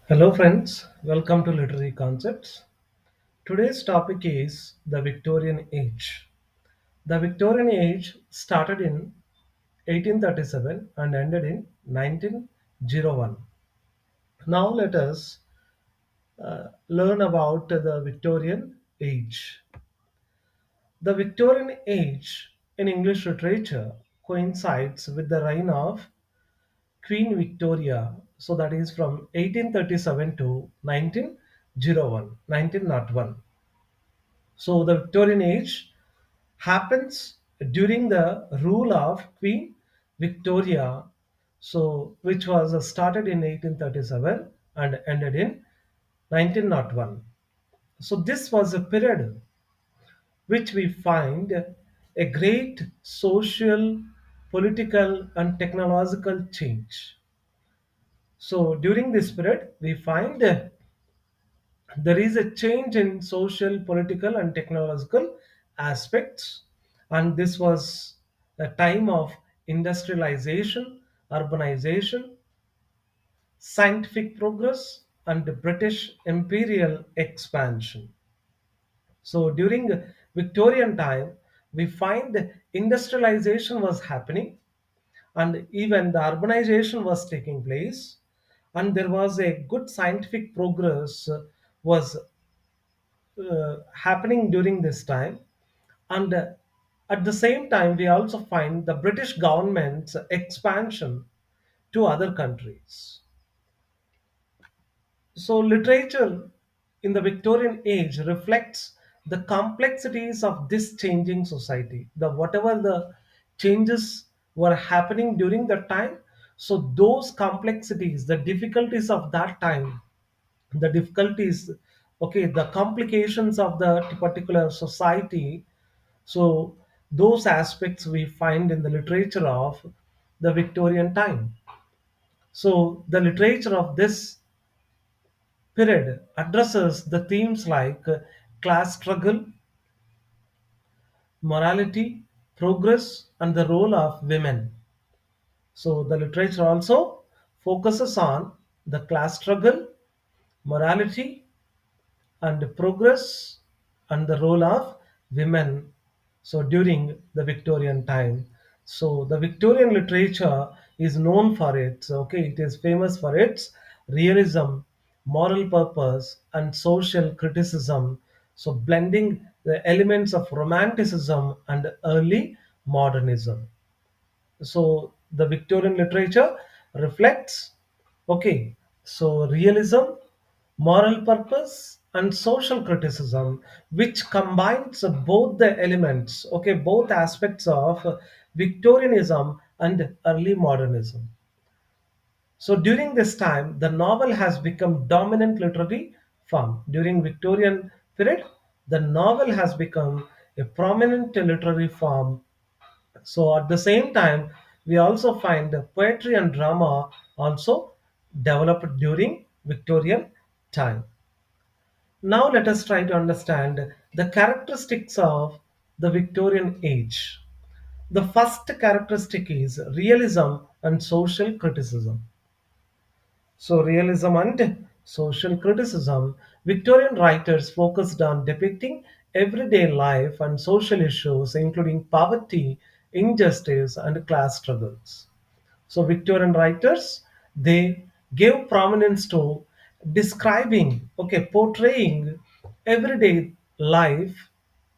Hello, friends. Welcome to Literary Concepts. Today's topic is the Victorian Age. The Victorian Age started in 1837 and ended in 1901. Now, let us learn about the Victorian Age. The Victorian Age in English literature coincides with the reign of Queen Victoria. So, that is from 1837 to 1901. So the Victorian Age happens during the rule of Queen Victoria, so which was started in 1837 and ended in 1901. So this was a period which we find a great social, political, and technological change. So during this period, we find there is a change in social, political, and technological aspects, and this was a time of industrialization, urbanization, scientific progress, and the British imperial expansion. So during Victorian time, we find industrialization was happening, and even the urbanization was taking place, and there was a good scientific progress was happening during this time. And at the same time, we also find the British government's expansion to other countries. So literature in the Victorian age reflects the complexities of this changing society, the whatever the changes were happening during that time. So those complexities, the difficulties of that time, the difficulties, okay, the complications of the particular society, so those aspects we find in the literature of the Victorian time. So the literature of this period addresses the themes like class struggle, morality, progress, and the role of women. So the literature also focuses on the class struggle, morality, and progress, and the role of women, so during the Victorian time. So the Victorian literature is known for its, okay, it is famous for its realism, moral purpose, and social criticism, so blending the elements of romanticism and early modernism. So the Victorian literature reflects, okay, so realism, moral purpose, and social criticism, which combines both the elements, okay, both aspects of Victorianism and early modernism. So during this time, the novel has become dominant literary form. During Victorian period, the novel has become a prominent literary form. So at the same time, we also find the poetry and drama also developed during Victorian time. Now let us try to understand the characteristics of the Victorian age. The first characteristic is realism and social criticism. So, realism and social criticism. Victorian writers focused on depicting everyday life and social issues, including poverty, injustice, and class struggles. So, Victorian writers, they gave prominence to describing, okay, portraying everyday life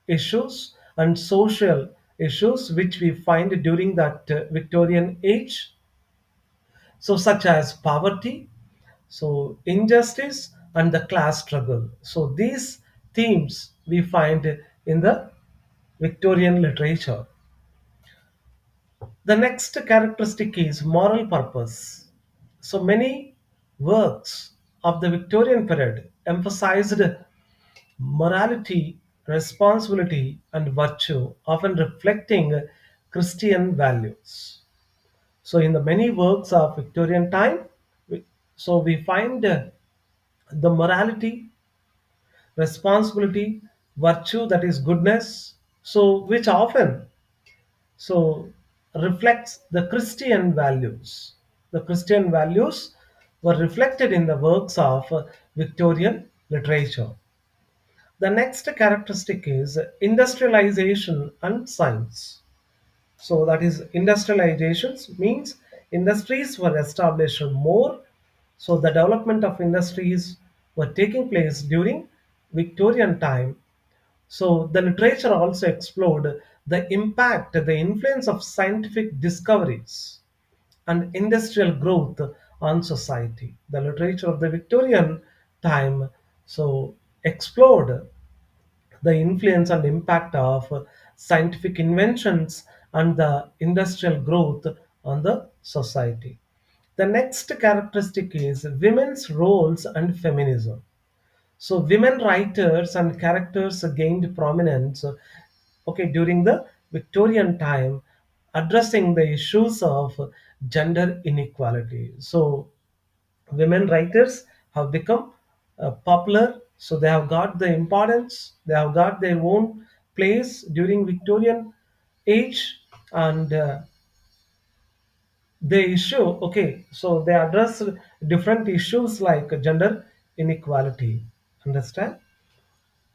issues and social issues which we find during that Victorian age, so such as poverty, so injustice, and the class struggle. So these themes we find in the Victorian literature. The next characteristic is moral purpose. So many works of the Victorian period emphasized morality, responsibility, and virtue, often reflecting Christian values. So in the many works of Victorian time, we find the morality, responsibility, virtue, that is goodness, so which often so reflects the Christian values. The Christian values, were reflected in the works of Victorian literature. The next characteristic is industrialization and science. So that is industrializations means industries were established more. So the development of industries were taking place during Victorian time. So the literature also explored the impact, the influence of scientific discoveries and industrial growth on society. The literature of the Victorian time so explored the influence and impact of scientific inventions and the industrial growth on the society. The next characteristic is women's roles and feminism. So women writers and characters gained prominence during the Victorian time, addressing the issues of gender inequality. So women writers have become popular, so they have got the importance, they have got their own place during Victorian age, and they issue so they address different issues like gender inequality. Understand?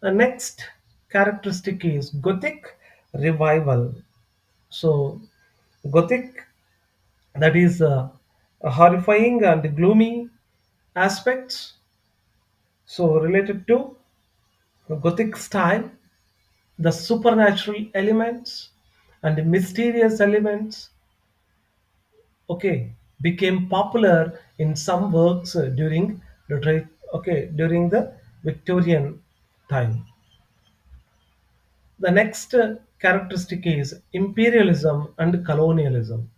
The next characteristic is Gothic revival. So, Gothic, that is horrifying and gloomy aspects. So, related to Gothic style, the supernatural elements and mysterious elements, became popular in some works during the Victorian time. The next characteristic is imperialism and colonialism.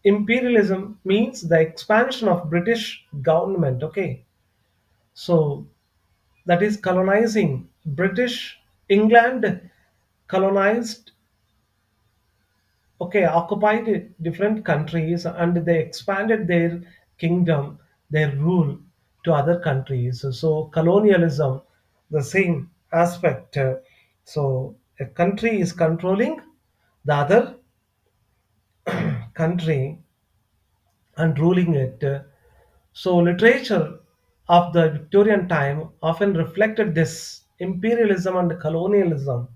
Imperialism means the expansion of British government. So that is colonizing British England colonized occupied different countries and they expanded their kingdom, their rule to other countries. So colonialism, the same aspect. So a country is controlling the other country and ruling it. So literature of the Victorian time often reflected this imperialism and colonialism.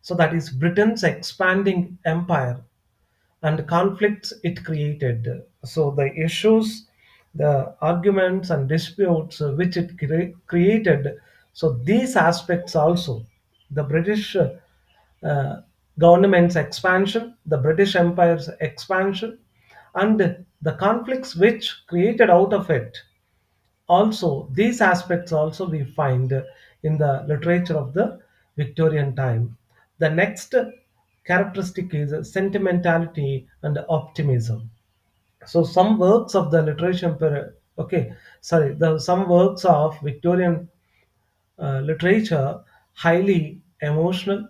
So that is Britain's expanding empire and conflicts it created. So the issues, the arguments and disputes which it created. So these aspects also, the British uh, government's expansion, the British Empire's expansion, and the conflicts which created out of it. Also, these aspects also we find in the literature of the Victorian time. The next characteristic is sentimentality and optimism. So some works of the literature period, the some works of Victorian literature highly emotional,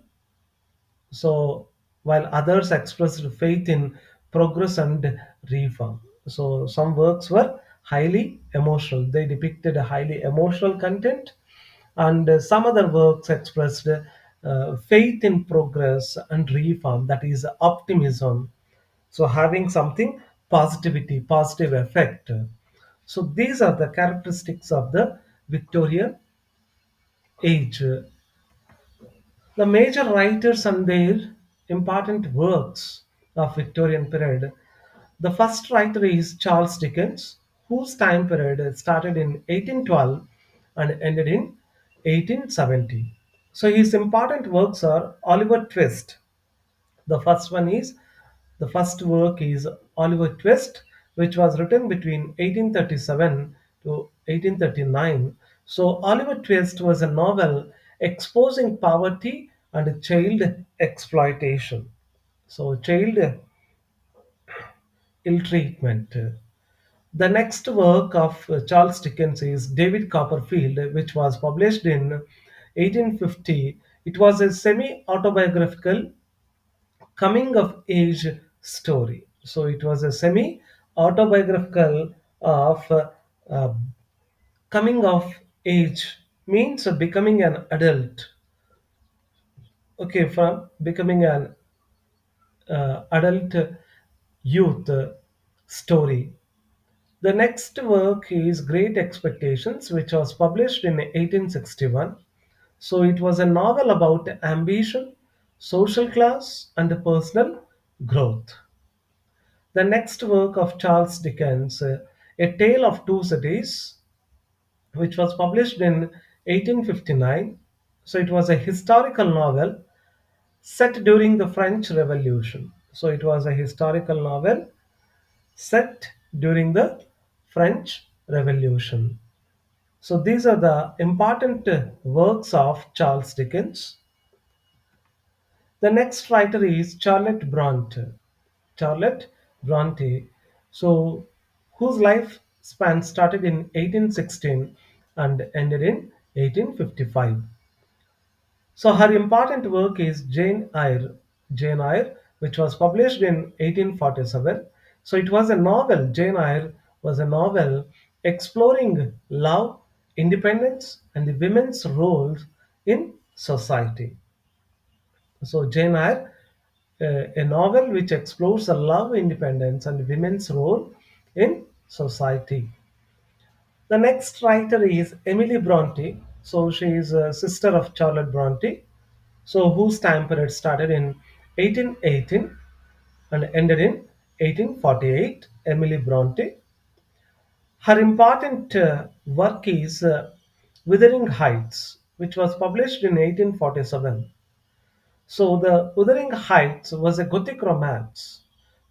so while others expressed faith in progress and reform. So some works were highly emotional, they depicted a highly emotional content, and some other works expressed faith in progress and reform, that is optimism, so having something positivity, positive effect. So these are the characteristics of the Victorian age. The major writers and their important works of Victorian period. The first writer is Charles Dickens, whose time period started in 1812 and ended in 1870. So his important works are Oliver Twist. The first work is Oliver Twist, which was written between 1837 to 1839. So Oliver Twist was a novel exposing poverty and child exploitation. So child ill treatment. The next work of Charles Dickens is David Copperfield, which was published in 1850. It was a semi autobiographical coming of age story. So it was a semi autobiographical of uh, coming of age, means becoming an adult. From becoming an adult youth story. The next work is Great Expectations, which was published in 1861. So it was a novel about ambition, social class, and personal growth. The next work of Charles Dickens, A Tale of Two Cities, which was published in 1859. So it was a historical novel set during the French Revolution. So it was a historical novel set during the French Revolution. So these are the important works of Charles Dickens. The next writer is Charlotte Bronte. Charlotte Bronte, so whose life span started in 1816 and ended in 1855. So her important work is Jane Eyre, which was published in 1847. So it was a novel. Jane Eyre was a novel exploring love, independence, and the women's roles in society. So Jane Eyre, a novel which explores the love, independence, and women's role in society. The next writer is Emily Bronte. So she is a sister of Charlotte Bronte. So whose time period started in 1818 and ended in 1848. Emily Bronte. Her important work is Wuthering Heights, which was published in 1847. So the Wuthering Heights was a Gothic romance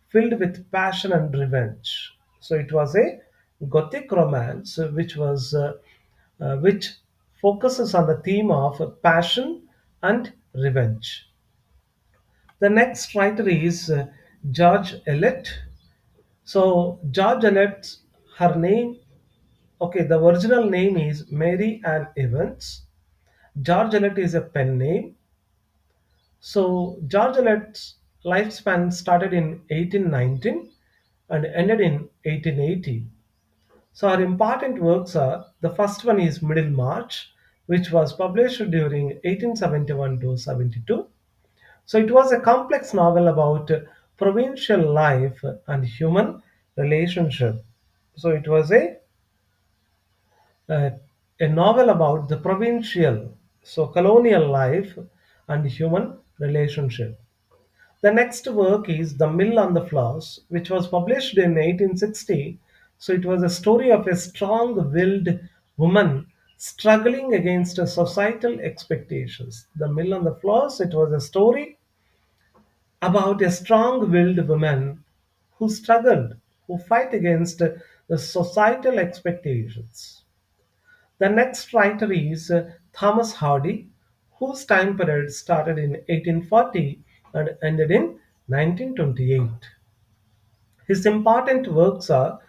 filled with passion and revenge. So it was a Gothic romance which focuses on the theme of passion and revenge. The next writer is George Eliot. So George Eliot, her name, okay, the original name is Mary Ann Evans. George Eliot is a pen name. So George Eliot's lifespan started in 1819 and ended in 1880. So her important works are the first one is Middlemarch, which was published during 1871 to 72. So it was a complex novel about provincial life and human relationship. So it was uh, a novel about the provincial, so colonial life and human relationship. The next work is The Mill on the Floss, which was published in 1860. So it was a story of a strong willed woman struggling against societal expectations. The Mill on the Floss, it was a story about a strong willed woman who struggled, who fight against the societal expectations. The next writer is Thomas Hardy, whose time period started in 1840 and ended in 1928. His important works are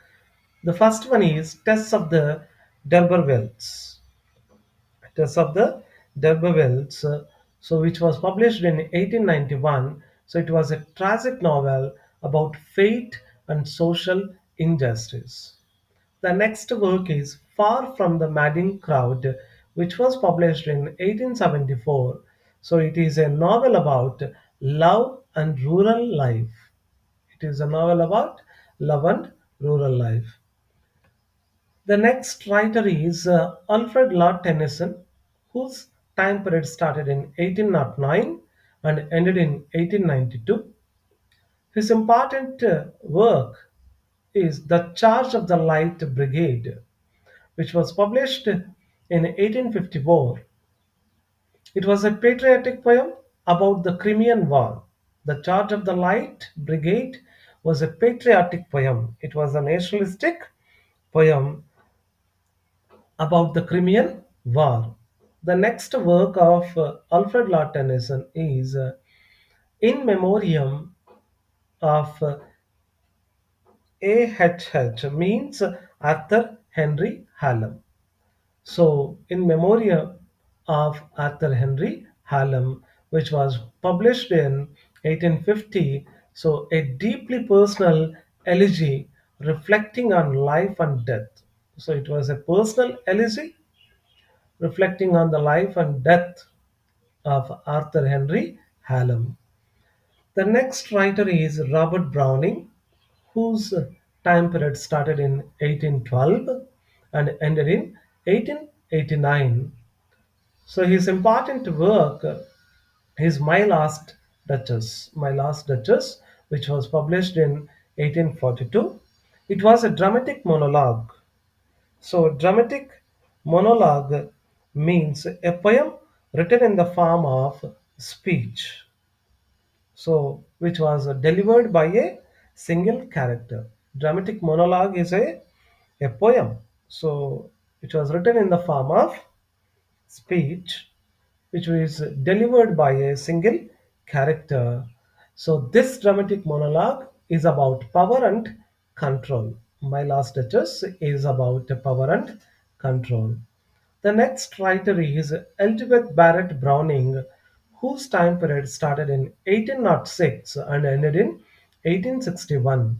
the first one is Tess of the D'Urbervilles. Tess of the D'Urbervilles, so which was published in 1891. So it was a tragic novel about fate and social injustice. The next work is Far from the Madding Crowd, which was published in 1874. So it is a novel about love and rural life. It is a novel about love and rural life. The next writer is Alfred Lord Tennyson, whose time period started in 1809 and ended in 1892. His important work is The Charge of the Light Brigade, which was published in 1854. It was a patriotic poem about the Crimean War. The Charge of the Light Brigade was a patriotic poem. It was a nationalistic poem about the Crimean War. The next work of Alfred Lord Tennyson is In Memoriam of AHH, means Arthur Henry Hallam. So, in memoriam of Arthur Henry Hallam, which was published in 1850, so a deeply personal elegy reflecting on life and death. So, it was a personal elegy reflecting on the life and death of Arthur Henry Hallam. The next writer is Robert Browning, whose time period started in 1812 and ended in 1889. So his important work is My Last Duchess, which was published in 1842. It was a dramatic monologue. So dramatic monologue means a poem written in the form of speech, so which was delivered by a single character. Dramatic monologue is a poem, so it was written in the form of speech which is delivered by a single character. So this dramatic monologue is about power and control. My Last Duchess is about power and control. The next writer is Elizabeth Barrett Browning, whose time period started in 1806 and ended in 1861.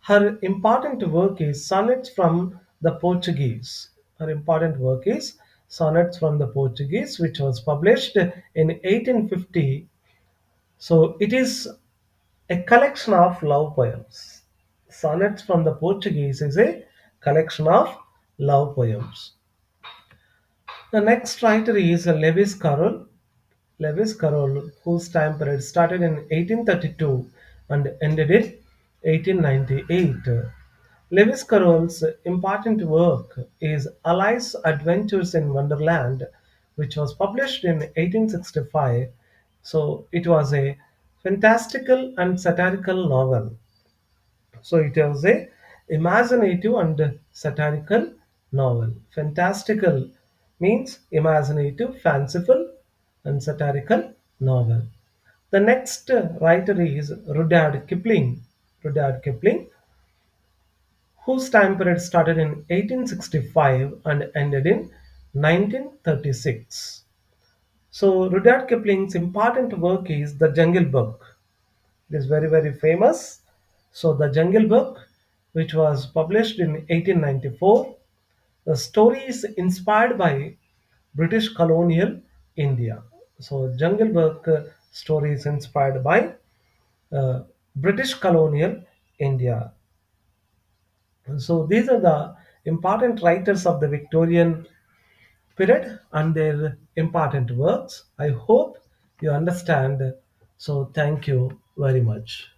Her important work is Sonnets from the Portuguese. Her important work is Sonnets from the Portuguese, which was published in 1850. So it is a collection of love poems. Sonnets from the Portuguese is a collection of love poems. The next writer is Lewis Carroll. Lewis Carroll, whose time period started in 1832 and ended in 1898. Lewis Carroll's important work is Alice's Adventures in Wonderland, which was published in 1865. So it was a fantastical and satirical novel. So it was a imaginative and satirical novel. Fantastical means imaginative, fanciful, and satirical novel. The next writer is Rudyard Kipling. Rudyard Kipling, whose time period started in 1865 and ended in 1936. So Rudyard Kipling's important work is The Jungle Book. It is very, very famous. So, The Jungle Book, which was published in 1894, the story is inspired by British colonial India. So, Jungle Book story is inspired by British colonial India. So, these are the important writers of the Victorian period and their important works. I hope you understand. So, thank you very much.